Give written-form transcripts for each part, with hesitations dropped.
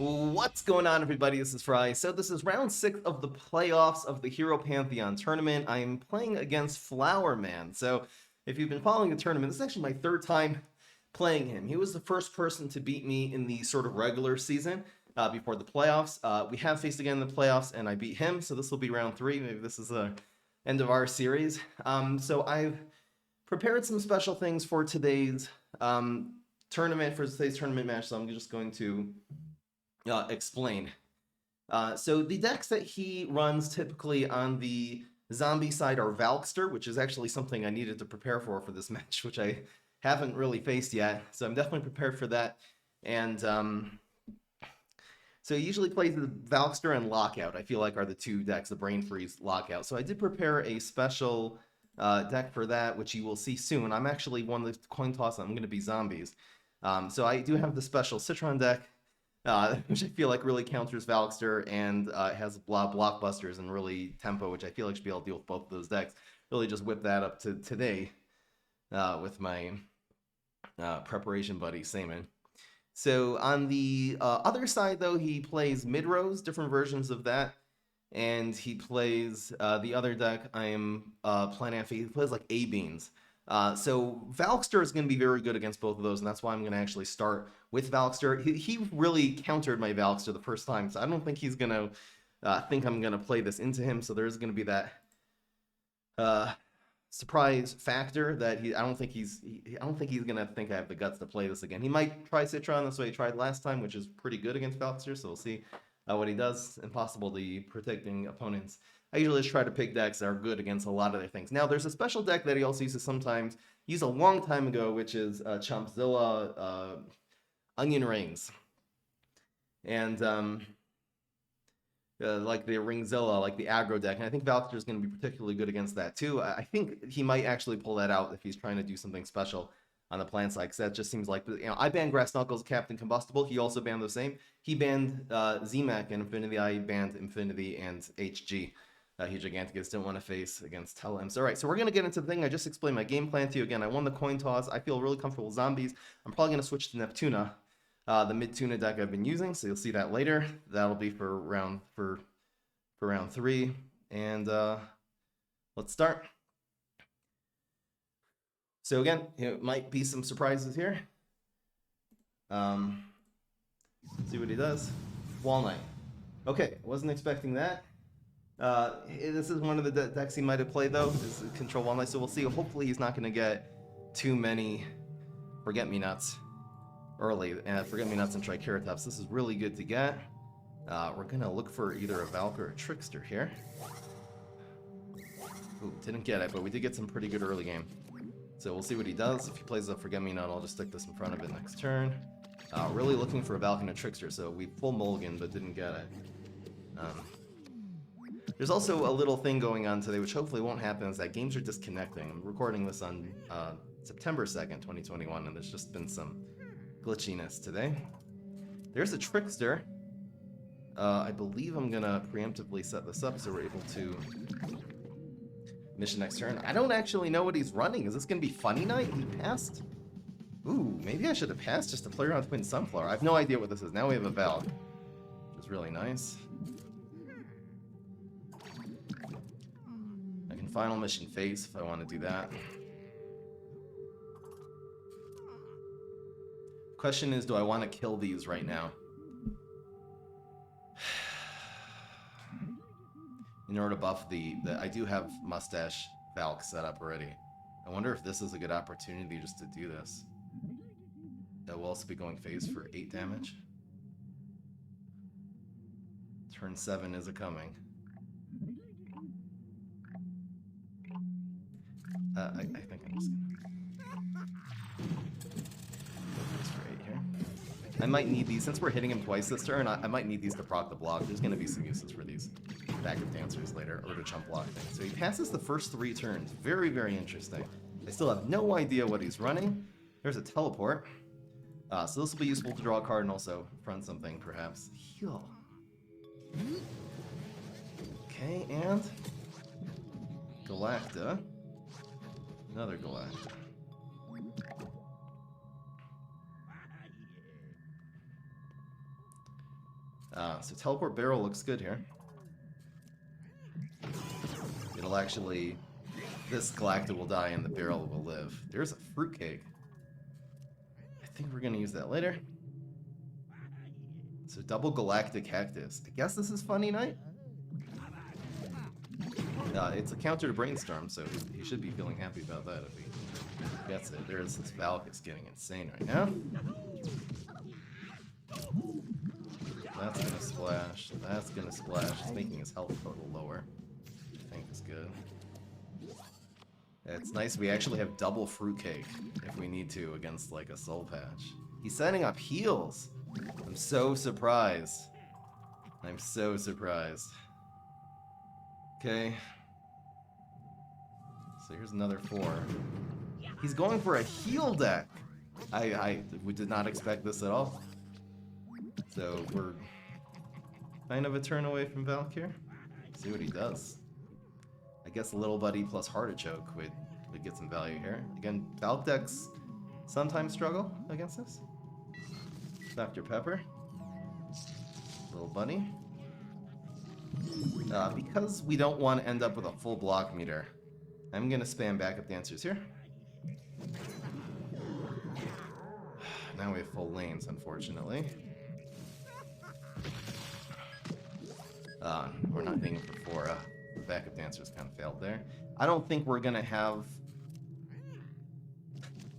What's going on, everybody? This is Fry. So this is round 6 of the playoffs of the Hero Pantheon tournament. I am playing against Flowerman. So if you've been following the tournament, this is actually my third time playing him. He was the first person to beat me in the sort of regular season before the playoffs. We have faced again in the playoffs, and I beat him. So this will be round 3. Maybe this is the end of our series. So I've prepared some special things for today's tournament match. So I'm just going to explain. So the decks that he runs typically on the zombie side are Valkster, which is actually something I needed to prepare for this match, which I haven't really faced yet. So I'm definitely prepared for that. And so he usually plays the Valkster and Lockout, I feel like are the two decks, the Brain Freeze, Lockout. So I did prepare a special deck for that, which you will see soon. I'm actually one of the coin toss, I'm going to be zombies. So I do have the special Citron deck, which I feel like really counters Valkster and has a lot of blockbusters and really tempo, which I feel like should be able to deal with both of those decks. Really just whip that up to today with my preparation buddy, Seaman. So on the other side, though, he plays mid-rows, different versions of that. And he plays the other deck I am planning on. He plays like A-Beans. So Valkster is going to be very good against both of those, and that's why I'm going to actually start with Valkster. He really countered my Valkster the first time, so I don't think he's going to think I'm going to play this into him. So there's going to be that surprise factor that I don't think he's going to think I have the guts to play this again. He might try Citron. That's what he tried last time, which is pretty good against Valkster. So we'll see what he does. Impossible to protecting opponents. I usually just try to pick decks that are good against a lot of their things. Now, there's a special deck that he also uses sometimes, used a long time ago, which is Chompzilla Onion Rings. And like the Ringzilla, like the aggro deck. And I think Valkster is going to be particularly good against that too. I think he might actually pull that out if he's trying to do something special on the plant side, because that just seems like, I banned Grass Knuckles, Captain Combustible. He also banned the same. He banned ZMAC and Infinity. I banned Infinity and HG. He Giganticus didn't want to face against Telems. All right, so we're going to get into the thing. I just explained my game plan to you. Again, I won the coin toss. I feel really comfortable with zombies. I'm probably going to switch to Neptuna, the mid-tuna deck I've been using, so you'll see that later. That'll be for round 3. And let's start. So again, it might be some surprises here. See what he does. Walnut. Okay, wasn't expecting that. This is one of the decks he might have played, though, is Control Walnut, so we'll see. Hopefully he's not going to get too many Forget-Me-Nuts early. Forget-Me-Nuts and Triceratops. This is really good to get. We're going to look for either a Valk or a Trickster here. Ooh, didn't get it, but we did get some pretty good early game. So we'll see what he does. If he plays a Forget-Me-Nut, I'll just stick this in front of it next turn. Really looking for a Valk and a Trickster, so we full mulligan, but didn't get it. There's also a little thing going on today, which hopefully won't happen, is that games are disconnecting. I'm recording this on September 2nd, 2021, and there's just been some glitchiness today. There's a Trickster. I believe I'm going to preemptively set this up so we're able to mission next turn. I don't actually know what he's running. Is this going to be Funny Night? He passed? Ooh, maybe I should have passed just to play around with Twin Sunflower. I have no idea what this is. Now we have a Valk, which is really nice. I can final mission face if I want to do that. Question is, do I want to kill these right now? In order to buff the I do have Mustache Valk set up already. I wonder if this is a good opportunity just to do this. That will also be going phase for 8 damage. Turn 7 is a-coming. I think I'm just gonna go phase for 8 here. I might need these, since we're hitting him twice this turn, I might need these to proc the block. There's going to be some uses for these backup dancers later, or to chump block things. So he passes the first 3 turns. Very, very interesting. I still have no idea what he's running. There's a teleport. So this will be useful to draw a card and also front something, perhaps. Heal. Okay, and Galacta. Another Galacta. So teleport barrel looks good here. It'll actually... This Galacta will die and the barrel will live. There's a fruitcake. I think we're going to use that later. So double Galactic Cactus. I guess this is Funny Night? It's a counter to Brainstorm, so he should be feeling happy about that if he gets it. There's this Valk is getting insane right now. That's going to splash. That's going to splash. It's making his health total lower. I think is good. It's nice we actually have double fruitcake if we need to against like a soul patch. He's setting up heals. I'm so surprised. I'm so surprised. Okay. So here's another 4. He's going for a heal deck. We did not expect this at all. So we're kind of a turn away from Valk here. See what he does. I guess Little Buddy plus Artichoke would get some value here. Again, Valk decks sometimes struggle against this. Dr. Pepper. Little Buddy. Because we don't want to end up with a full block meter, I'm going to spam backup dancers here. Now we have full lanes, unfortunately. We're not thinking for 4. The backup dancers kind of failed there. I don't think we're going to have...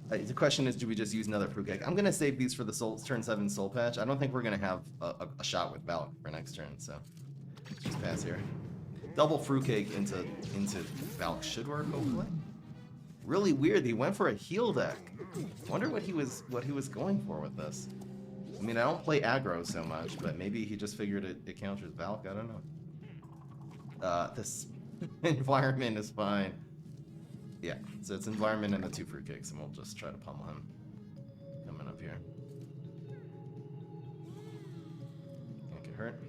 the question is, do we just use another fruitcake? I'm going to save these for the turn 7 soul patch. I don't think we're going to have a shot with Valk for next turn, so just pass here. Double fruitcake into Valk should work, hopefully. Really weird. He went for a heal deck. Wonder what he was going for with this. I mean, I don't play aggro so much, but maybe he just figured it counters Valk. I don't know. This environment is fine. Yeah, so it's environment and the 2 fruitcakes, and we'll just try to pummel him. Coming up here. Can't get hurt.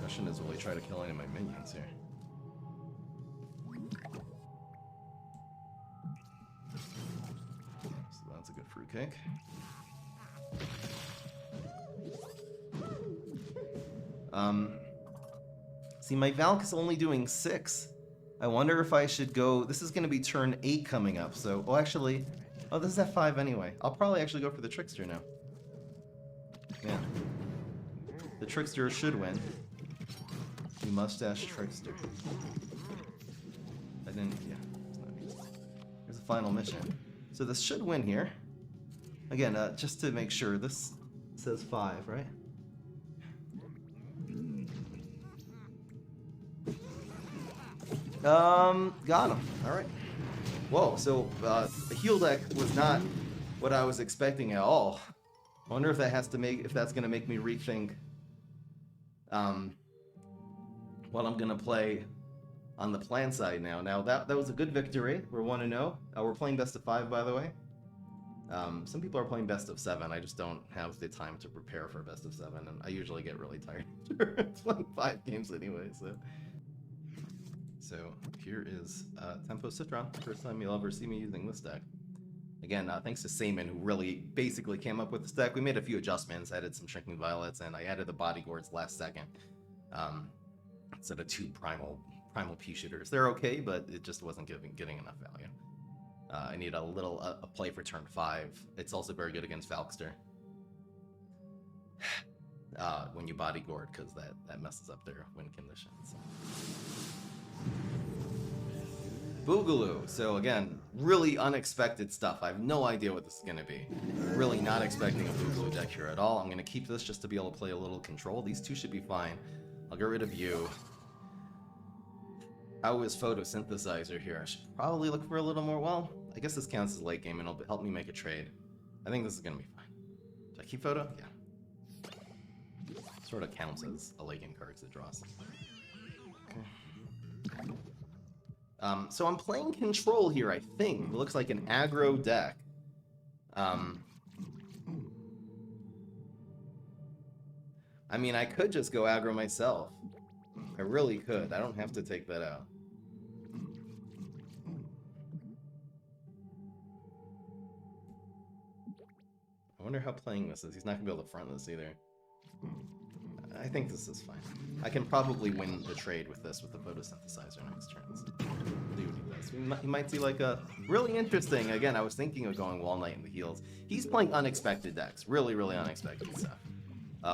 Question is, will he try to kill any of my minions here? So that's a good fruitcake. See, my Valk is only doing 6. I wonder if I should go... This is going to be turn 8 coming up, so... Well, actually... Oh, this is at 5 anyway. I'll probably actually go for the Trickster now. Yeah. The Trickster should win. The Mustache Trickster. I didn't... Yeah. Here's the final mission. So this should win here. Again, just to make sure, this says 5, right? Got him. Alright. Whoa, so the heal deck was not what I was expecting at all. I wonder if that's gonna make me rethink what I'm gonna play on the plan side now. Now that was a good victory. We're 1-0. We're playing best of 5, by the way. Some people are playing best of 7. I just don't have the time to prepare for best of 7, and I usually get really tired after playing 5 games anyway, So here is Tempo Citron. First time you'll ever see me using this deck. Again, thanks to Seaman, who really basically came up with this deck. We made a few adjustments, added some Shrinking Violets, and I added the Bodyguards last second. Instead of 2 primal pea shooters. They're okay, but it just wasn't getting enough value. I need a play for turn 5. It's also very good against Valkster. When you Bodyguard, because that messes up their win conditions. Boogaloo. So again, really unexpected stuff. I have no idea what this is going to be. Really not expecting a Boogaloo deck here at all. I'm going to keep this just to be able to play a little control. These 2 should be fine. I'll get rid of you. How is Photosynthesizer here? I should probably look for a little more. Well, I guess this counts as late game and it'll help me make a trade. I think this is going to be fine. Should I keep Photo? Yeah. Sort of counts as a late game card because it draws. Okay. So I'm playing control here, I think. It looks like an aggro deck. I mean, I could just go aggro myself. I really could. I don't have to take that out. I wonder how playing this is. He's not going to be able to front this either. I think this is fine. I can probably win the trade with this with the photosynthesizer next turn. So see what he does. He might see like a really interesting. Again, I was thinking of going Wall Knight in the heels. He's playing unexpected decks, really, really unexpected stuff,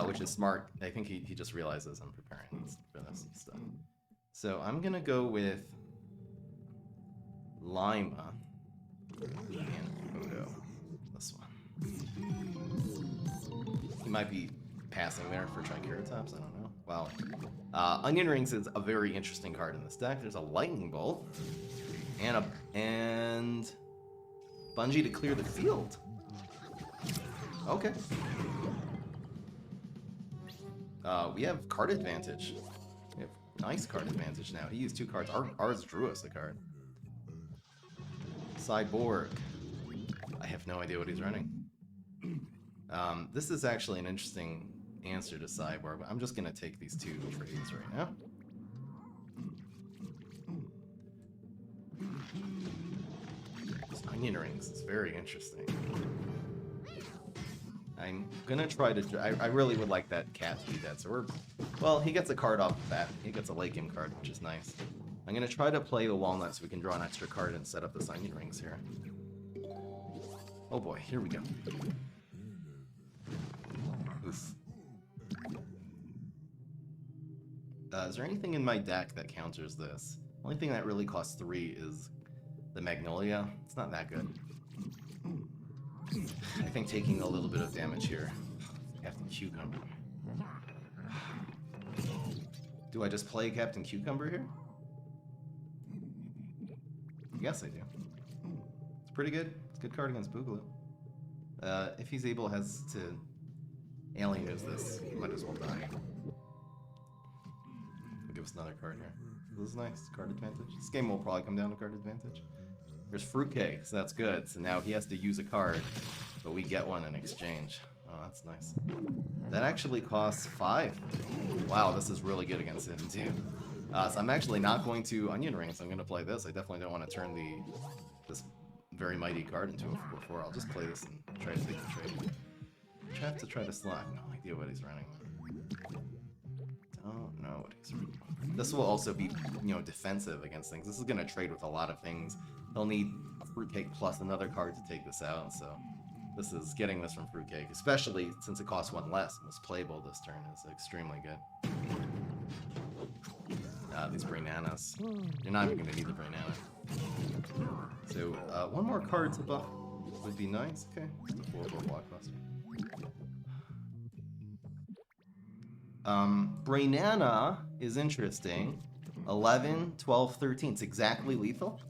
which is smart. I think he just realizes I'm preparing for this stuff. So I'm gonna go with Lima and Photo. This one. He might be passing there for Triceratops, I don't know. Wow. Onion Rings is a very interesting card in this deck. There's a Lightning Bolt and Bungee to clear the field. Okay. We have card advantage. We have nice card advantage now. He used 2 cards. Ours drew us a card. Cyborg. I have no idea what he's running. This is actually an interesting answer to Cyborg, but I'm just gonna take these 2 trades right now. This Onion Rings is very interesting. I'm gonna try to. I really would like that cat to be dead. So well, he gets a card off of that. He gets a late game card, which is nice. I'm gonna try to play the Walnut so we can draw an extra card and set up the Onion Rings here. Oh boy, here we go. Oof. Is there anything in my deck that counters this? The only thing that really costs 3 is the Magnolia. It's not that good. I think taking a little bit of damage here. Captain Cucumber. Do I just play Captain Cucumber here? Yes, I do. It's pretty good. It's a good card against Boogaloo. If he's able to alien use this, he might as well die. He'll give us another card here. This is nice. Card advantage. This game will probably come down to card advantage. There's Fruitcake, so that's good. So now he has to use a card, but we get one in exchange. Oh, that's nice. That actually costs 5. Wow, this is really good against him too. So I'm actually not going to Onion Rings. I'm going to play this. I definitely don't want to turn this very mighty card into a 4/4. I'll just play this and try to take the trade. I have to try to slot. No idea what he's running. Don't know what he's running. This will also be, defensive against things. This is going to trade with a lot of things. He'll need a Fruitcake plus another card to take this out, so this is getting this from Fruitcake, especially since it costs 1 less and was playable this turn, is extremely good. These Brainanas. You're not even going to need the Brainana. So, 1 more card to buff would be nice. Okay, it's a 4/4 blockbuster. Brainana is interesting. 11, 12, 13. It's exactly lethal.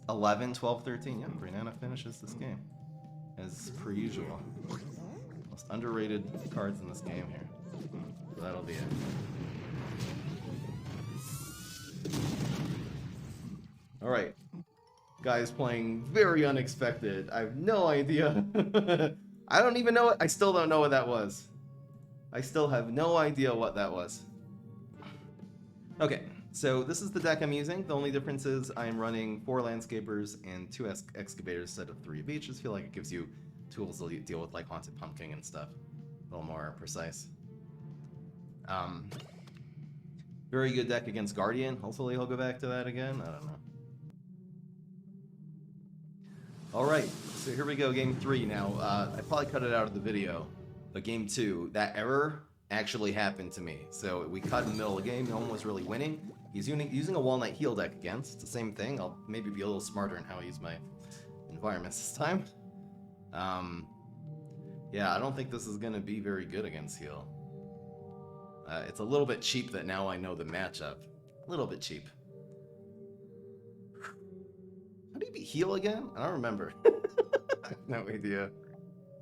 11, 12, 13. Yeah, Brainana finishes this game. As per usual. Most underrated cards in this game here. So that'll be it. Alright. Guy's playing very unexpected. I have no idea. I don't even know what. I still don't know what that was. I still have no idea what that was. Okay, so this is the deck I'm using. The only difference is I'm running 4 Landscapers and 2 Excavators instead of 3 of each. I just feel like it gives you tools to deal with like Haunted Pumpkin and stuff. A little more precise. Very good deck against Guardian. Hopefully he'll go back to that again. I don't know. Alright, so here we go, game 3 now. I probably cut it out of the video, but game 2, that error actually happened to me. So we cut in the middle of the game, no one was really winning. He's using a Walnut Heal deck against. It's the same thing. I'll maybe be a little smarter in how I use my environments this time. Yeah, I don't think this is going to be very good against Heal. It's a little bit cheap that now I know the matchup. A little bit cheap. How do you beat Heal again? I don't remember. I have no idea.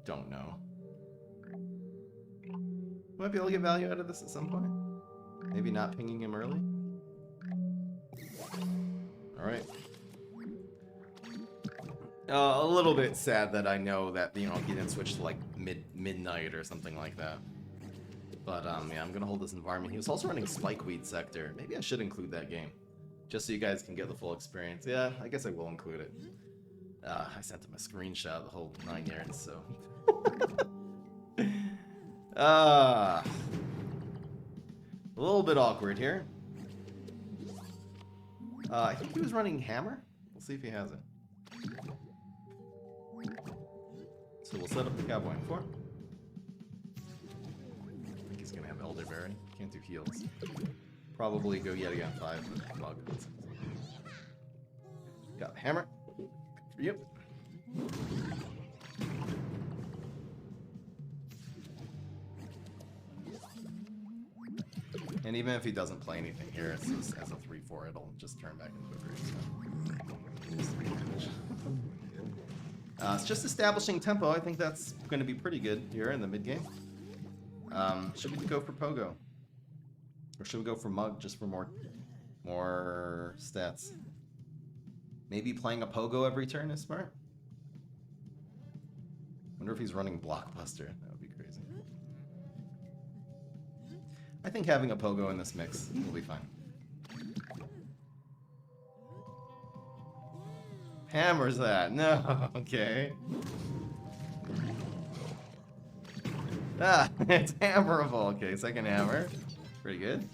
Don't know. Might be able to get value out of this at some point. Maybe not pinging him early. Alright. A little bit sad that I know that, he didn't switch to like midnight or something like that. But yeah, I'm gonna hold this environment. He was also running Spikeweed Sector. Maybe I should include that game, just so you guys can get the full experience. Yeah, I guess I will include it. I sent him a screenshot of the whole 9 yards, so. A little bit awkward here. I think he was running hammer. We'll see if he has it. So we'll set up the cowboy in 4. I think he's gonna have elderberry. Can't do heals. Probably go yet again 5 with mug. Got the hammer. Good for you. And even if he doesn't play anything here, it's just as a 3/4, it'll just turn back into a green. So. It's just establishing tempo. I think that's going to be pretty good here in the mid game. Should we go for Pogo? Or should we go for Mug just for more stats? Maybe playing a Pogo every turn is smart. Wonder if he's running Blockbuster. That would be crazy. I think having a Pogo in this mix will be fine. Hammers that. No, okay. Ah, it's hammerable. Okay, second hammer. Pretty good.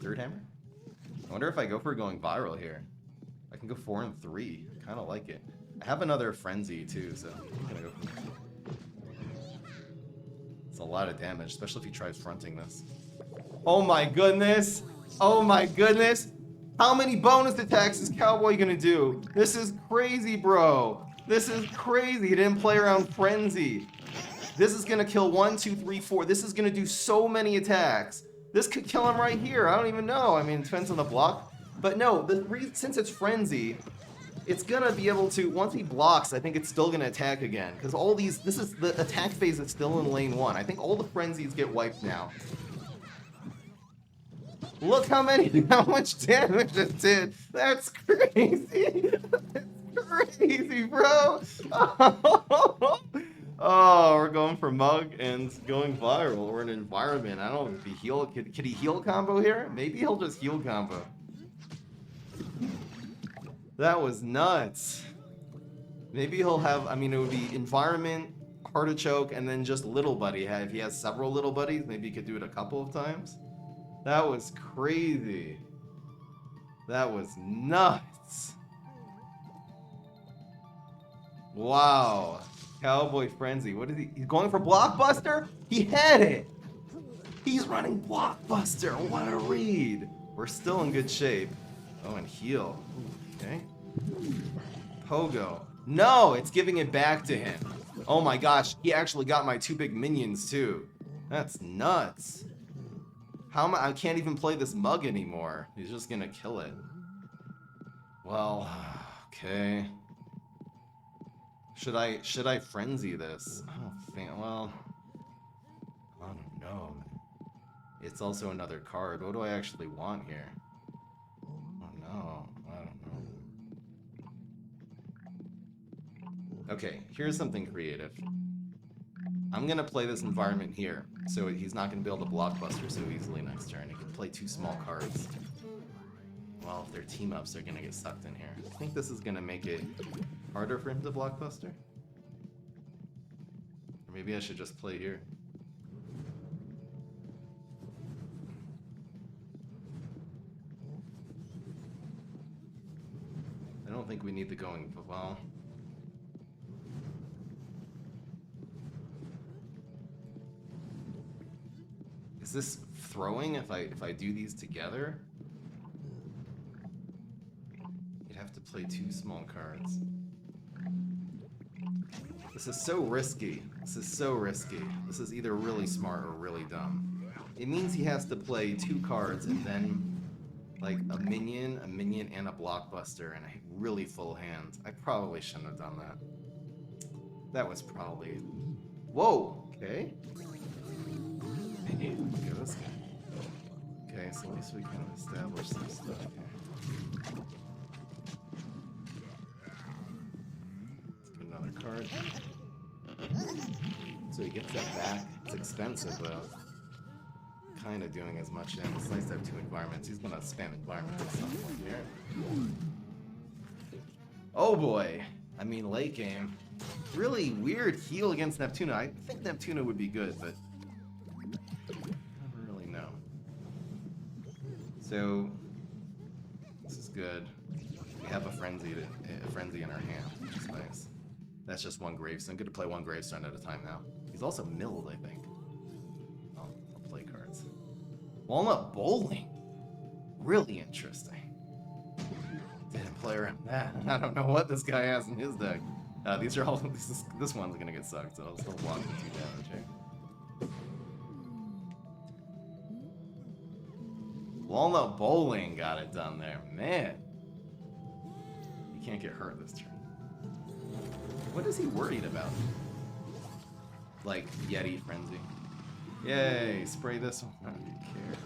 Third hammer? I wonder if I go for going viral here. I can go 4 and 3. I kind of like it. I have another frenzy too, so I'm gonna go for it. It's a lot of damage, especially if he tries fronting this. Oh my goodness! Oh my goodness! How many bonus attacks is Cowboy gonna do? This is crazy, bro. This is crazy. He didn't play around Frenzy. This is gonna kill 1, 2, 3, 4. This is gonna do so many attacks. This could kill him right here. I don't even know. I mean, it depends on the block. But no, since it's Frenzy, it's gonna be able to, once he blocks, I think it's still gonna attack again. Because all these, this is the attack phase that's still in lane 1. I think all the Frenzies get wiped now. Look how much damage it did. That's crazy. That's crazy, bro. Oh, we're going for Mug and going viral. We're in an environment. I don't know if he heal. Could he heal combo here? Maybe he'll just heal combo. That was nuts. Maybe he'll have, I mean, it would be environment, artichoke, and then just little buddy. If he has several little buddies, maybe he could do it a couple of times. That was crazy. That was nuts. Wow. Cowboy Frenzy. What is he? He's going for Blockbuster? He had it. He's running Blockbuster. What a read. We're still in good shape. Oh, and heal. Okay. Pogo. No, it's giving it back to him. Oh my gosh. He actually got my 2 big minions too. That's nuts. How am I can't even play this Mug anymore. He's just gonna kill it. Well, okay. Should I frenzy this? I don't think, well, I don't know. It's also another card. What do I actually want here? I don't know. Okay, here's something creative. I'm gonna play this environment here, so he's not gonna be able to Blockbuster so easily next turn. He can play 2 small cards. Well, if they're team-ups, they're gonna get sucked in here. I think this is gonna make it harder for him to Blockbuster. Or maybe I should just play here. I don't think we need the going, well. Is this throwing if I do these together? You'd have to play 2 small cards. This is so risky. This is so risky. This is either really smart or really dumb. It means he has to play 2 cards and then like a minion, and a Blockbuster and a really full hand. I probably shouldn't have done that. That was probably... Whoa! Okay. Hey, look at this guy. Okay, so at least we can establish some stuff here. Let's get another card. So he gets that back. It's expensive though. Kind of doing as much damage. It's nice to have 2 environments. He's gonna spam environments at some point here. Oh boy. I mean, late game. Really weird heal against Neptuna. I think Neptuna would be good, but I don't really know. So this is good. We have a frenzy in our hand, which is nice. That's just one gravestone. Good to play one gravestone at a time now. He's also milled, I think. I'll play cards. Walnut Bowling. Really interesting. Didn't play around that. I don't know what this guy has in his deck. These are all. This one's gonna get sucked, so I'll still block the 2 damage here. Walnut Bowling got it done there, man. You can't get hurt this turn. What is he worried about? Like Yeti Frenzy. Yay! Spray this one. Who cares?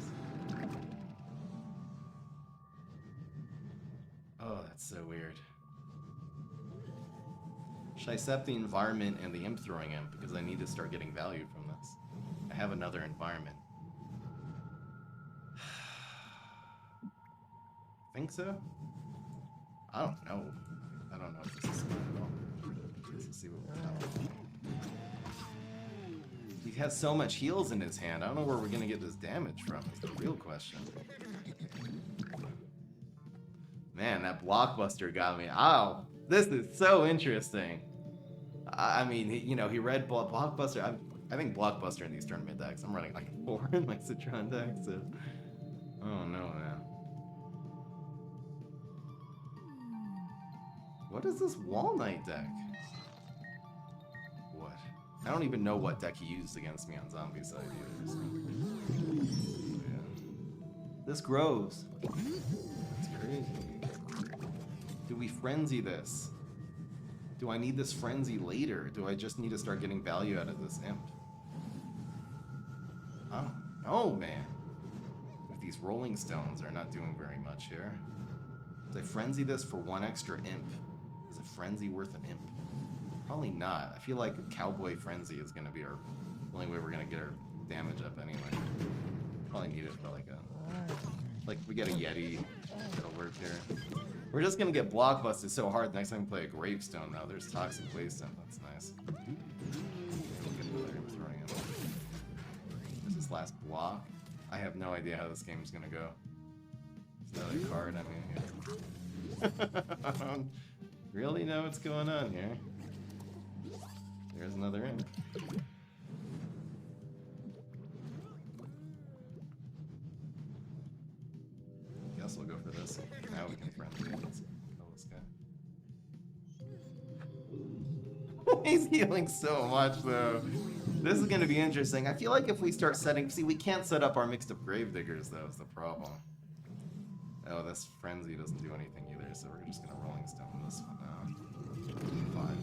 Oh, that's so weird. Should I set the environment and the imp throwing imp because I need to start getting value from this? I have another environment. Think so? I don't know. I don't know if this is smart at all. Let's see what we have. He has so much heals in his hand. I don't know where we're gonna get this damage from. Is the real question. Man, that blockbuster got me. Oh, this is so interesting. I mean, he read blockbuster. I think blockbuster in these tournament decks. I'm running like 4 in my Citron deck. So, oh no, man. What is this Wall Knight deck? What? I don't even know what deck he used against me on Zombie side either. So. Yeah. This grows. That's crazy. Do we frenzy this? Do I need this frenzy later? Do I just need to start getting value out of this imp? I don't know, man. If these rolling stones are not doing very much here. Do I frenzy this for 1 extra imp? Is a frenzy worth an imp? Probably not. I feel like a cowboy frenzy is going to be our only way we're going to get our damage up anyway. Probably need it for like we get a Yeti. It'll work here. We're just going to get blockbusted so hard next time we play a gravestone though. There's Toxic Wasteland. That's nice. There's this last block. I have no idea how this game's going to go. There's another card. I mean, I don't really know what's going on here. There's another imp. Guess we'll go for this. Now we can friendly. Let's kill this guy. He's healing so much though. This is gonna be interesting. I feel like if we start setting, see, we can't set up our mixed up Gravediggers though. Is the problem. Oh, this frenzy doesn't do anything either, so we're just gonna Rolling Stone this one now. 5.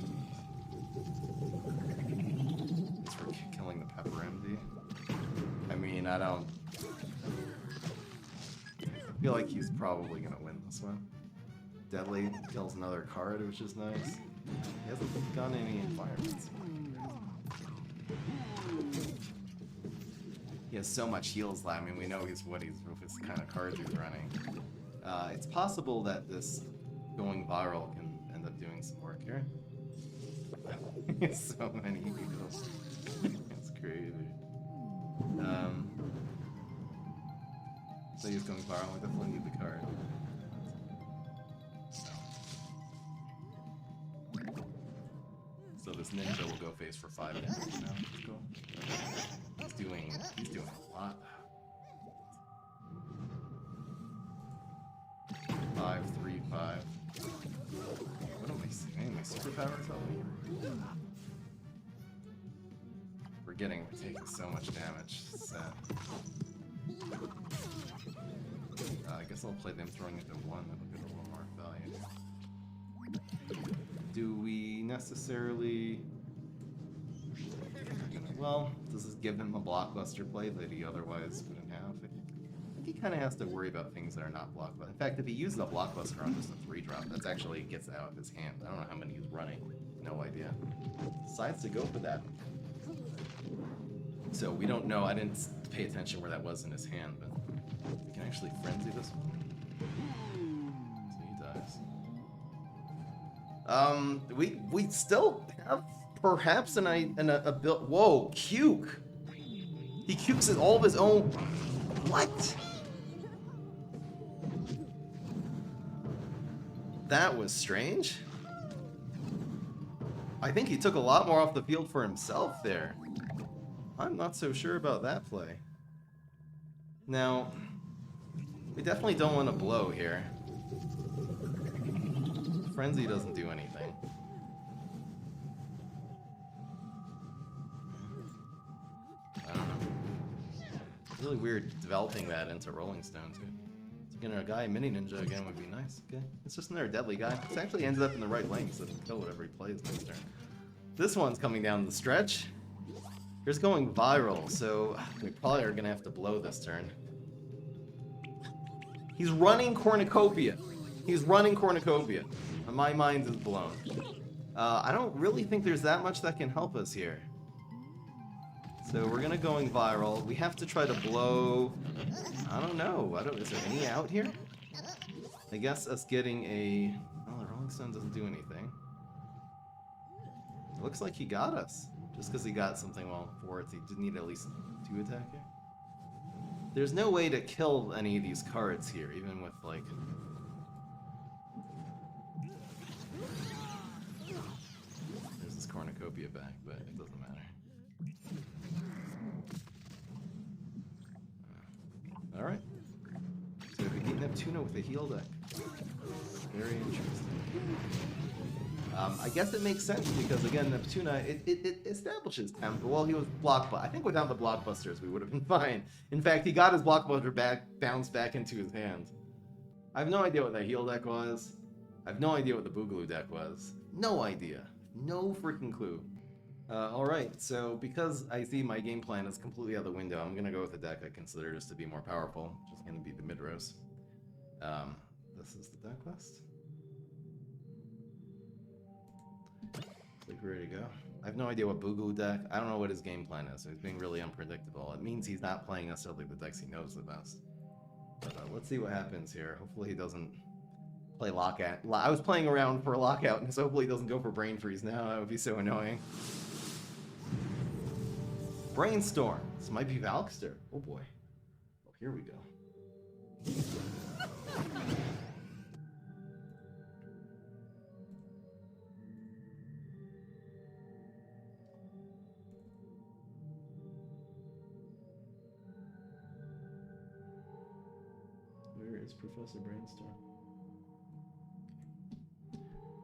Just for killing the Pepper MD. I mean, I don't... I feel like he's probably gonna win this one. Deadly kills another card, which is nice. He hasn't done any environments. He has so much heals left. I mean, we know he's what kind of cards he's running. It's possible that this going viral can end up doing some work here. So many heals. It's crazy. So he's going viral. I definitely need the card. So this ninja will go face for 5 damage now. Cool. He's doing a lot. 5, 3, 5. What am I saying? My superpowers help me? We're taking so much damage. Sad. I guess I'll play them throwing into 1. That'll get a little more value. Do we necessarily... Well, does this give him a blockbuster play that he otherwise wouldn't have? I think he kind of has to worry about things that are not blockbuster. In fact, if he uses a blockbuster on just a 3-drop, that actually gets out of his hand. I don't know how many he's running. No idea. Decides to go for that. So we don't know. I didn't pay attention where that was in his hand, but we can actually frenzy this one. So he dies. We still have perhaps a build. Whoa, Cuke! He cukes it all of his own. What? That was strange. I think he took a lot more off the field for himself there. I'm not so sure about that play. Now, we definitely don't want to blow here. Frenzy doesn't do anything. I don't know. It's really weird developing that into Rolling Stone too. So a guy mini ninja again would be nice. Okay, it's just another deadly guy. It's actually ended up in the right lane, so it'll kill whatever he plays next turn. This one's coming down the stretch. Here's going viral, so we probably are gonna have to blow this turn. He's running Cornucopia. He's running Cornucopia. My mind is blown. I don't really think there's that much that can help us here. So we're gonna going viral. We have to try to blow. I don't know. Is there any out here? I guess us getting a. Oh, the Rolling Stone doesn't do anything. It looks like he got us. Just because he got something well for it, he did need at least 2 attack here. There's no way to kill any of these cards here, even with like. There's this Cornucopia back, but it doesn't matter. Alright. So we beat Neptuna with a heal deck. Very interesting. I guess it makes sense because, again, Neptuna, it establishes tempo. Well, he was blockbuster. I think without the blockbusters, we would have been fine. In fact, he got his blockbuster back, bounced back into his hand. I have no idea what that heal deck was. I have no idea what the Boogaloo deck was. No idea. No freaking clue. Alright, so because I see my game plan is completely out the window, I'm going to go with a deck I consider just to be more powerful, which is going to be the mid-rows. This is the deck list. Like, ready to go. I have no idea what Boogaloo deck. I don't know what his game plan is, so he's being really unpredictable. It means he's not playing necessarily the decks he knows the best. But let's see what happens here. Hopefully he doesn't play Lockout. I was playing around for a Lockout, and so hopefully he doesn't go for Brain Freeze now. That would be so annoying. Brainstorm. This might be Valkster. Oh boy. Oh, here we go. Where is Professor Brainstorm?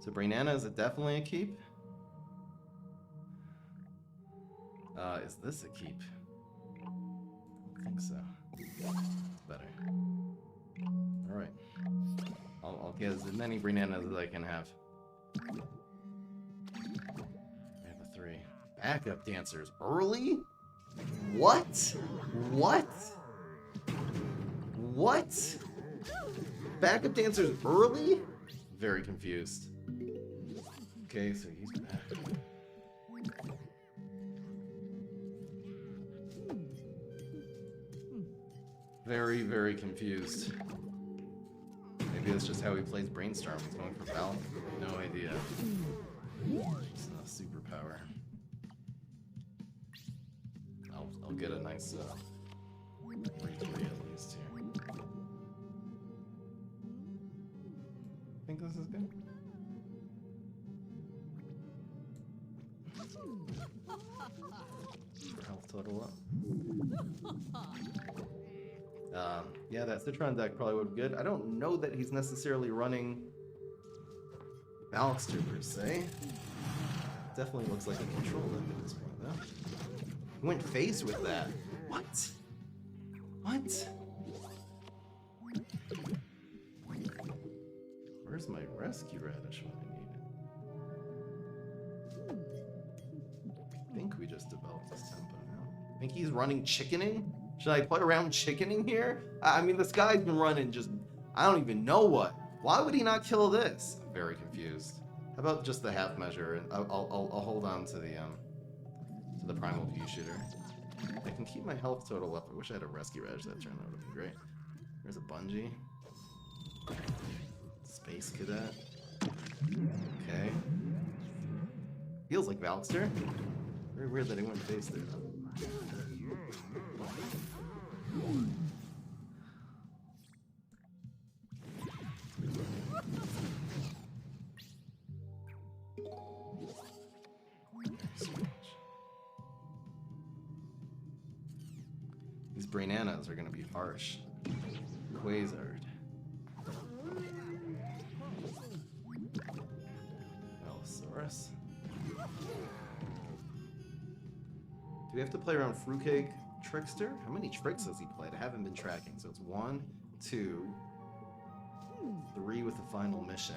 So Brainana, is it definitely a keep? Is this a keep? I don't think so. It's better. Alright. I'll get as many Brainanas as I can have. I have a 3. Backup dancers early? What? What? What? Backup dancers early? Very confused. Okay, so he's back. Very, very confused. Maybe that's just how he plays Brainstorm. He's going for Valk. No idea. Just not superpower. I'll get a nice 3-3 at least here. Think this is good? For health total up. Yeah, that Citron deck probably would be good. I don't know that he's necessarily running Valkster per se. Definitely looks like a control deck at this point, though. He went face with that. What? What? Where's my rescue radish when I need it? I think we just developed this tempo now. I think he's running chickening? Should I play around chickening here? I mean, this guy's been running just, I don't even know what. Why would he not kill this? I'm very confused. How about just the half measure? And I'll hold on to the primal view shooter. I can keep my health total up. I wish I had a rescue radish that turn. That would have been great. There's a bungee. Space cadet. Okay. Feels like Valkster. Very weird that he went face there, though. These Brainanas are gonna be harsh. Quasar. Allosaurus. Do we have to play around Fruitcake Trickster? How many tricks has he played? I haven't been tracking. So it's 1, 2, 3 with the final mission.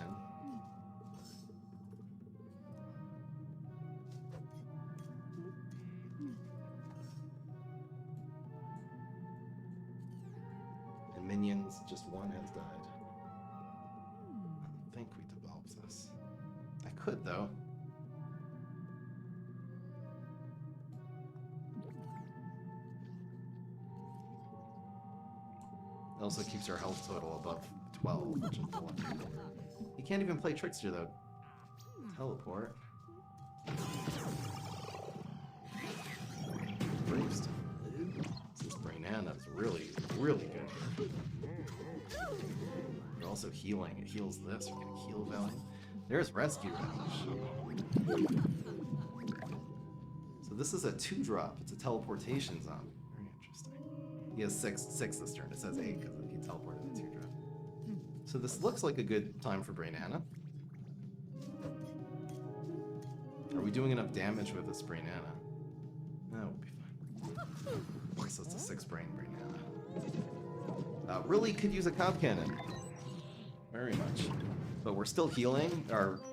And minions, just 1 has died. I don't think we developed this. I could, though. It also keeps our health total above 12, which is delightful. He can't even play Trickster, though. Teleport. Brimstone. This Brainana is really, really good. But also healing. It heals this. We're getting heal value. There's Rescue Radish. So this is a 2-drop. It's a teleportation zombie. Very interesting. He has 6 this turn. It says 8 because he teleported the 2-drop. So this looks like a good time for Brainana. Are we doing enough damage with this Brainana? No, we'll be fine. So it's a 6-brain Brainana. Really could use a Cob Cannon. Very much. But we're still healing.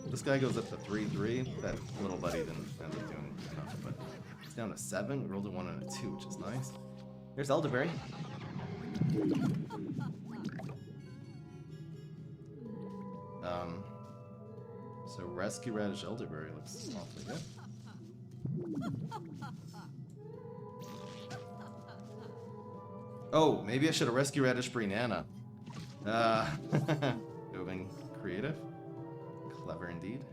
This guy goes up to 3-3. That little buddy didn't end up doing enough, but it's down to 7. We rolled a 1 and a 2, which is nice. There's Elderberry. So Rescue Radish Elderberry looks awfully good. Oh, maybe I should have Rescue Radish Brainana. Moving creative. Clever indeed.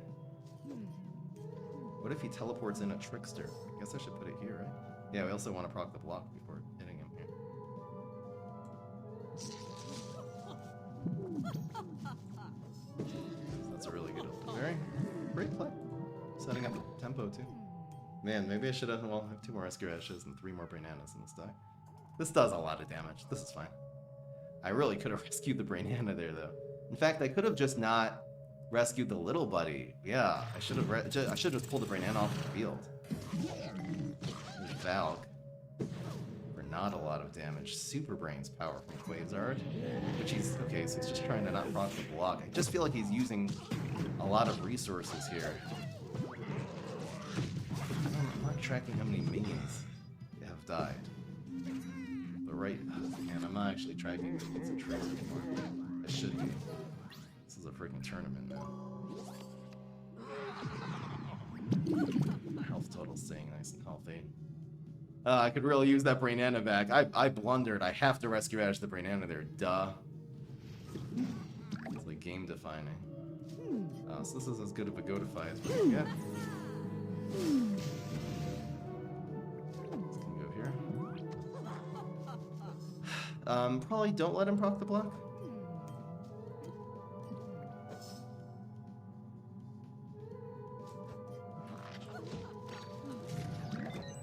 What if he teleports in a Trickster? I guess I should put it here, right? Yeah, we also want to proc the block before hitting him here. That's a really good Elderberry. Great play. Setting up a tempo, too. Man, maybe I should have, well, have 2 more Rescue Radishes and 3 more Brainanas in this deck. This does a lot of damage. This is fine. I really could have rescued the Brainana there, though. In fact, I could have just not rescued the little buddy. Yeah, I should have just pulled the Brainana off the field. Valk for not a lot of damage. Super Brain's power from Quasar, which he's okay. So he's just trying to not proc the block. I just feel like he's using a lot of resources here. I'm not tracking how many minions have died. But right, man, I'm not actually tracking minions and tricks anymore. I should be. This is a freaking tournament now. Health total staying nice and healthy. I could really use that Brainana back. I blundered. I have to Rescue Radish the Brainana there. Duh. It's like game defining. So this is as good of a go-defy as we can get. This can go here. Probably don't let him proc the block.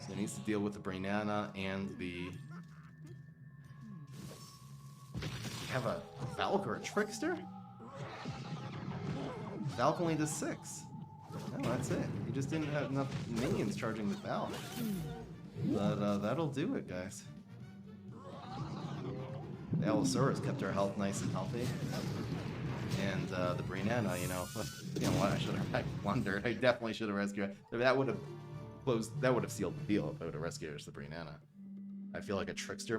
He needs to deal with the Brainana and the... You have a Valk or a Trickster? Valk only does 6. No, that's it. You just didn't have enough minions charging the Valk. But that'll do it, guys. The Allosaurus kept our health nice and healthy. And the Brainana, you know what? I should have blundered. I definitely should have rescued it. That would have sealed the deal if I would have rescued the Brainana. I feel like a Trickster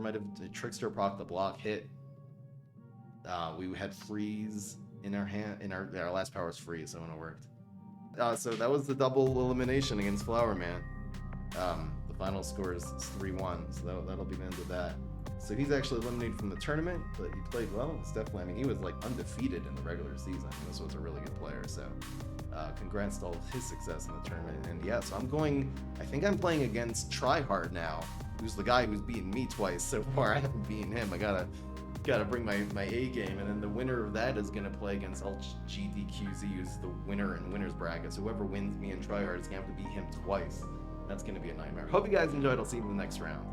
Trickster proc the block hit. We had freeze in our hand. Our last power was freeze, so it worked. So that was the double elimination against Flowerman. The final score is 3-1, so that'll be the end of that. So he's actually eliminated from the tournament, but he played well. It's definitely, I mean, he was like undefeated in the regular season. This was a really good player. So congrats to all his success in the tournament. And yeah, so I think I'm playing against Tryhard now, who's the guy who's beaten me twice so far. I haven't beaten him. I gotta bring my A game, and then the winner of that is gonna play against GDQZ, who's the winner in winners bracket. So whoever wins me and Tryhard is gonna have to beat him twice. That's gonna be a nightmare. Hope you guys enjoyed. I'll see you in the next round.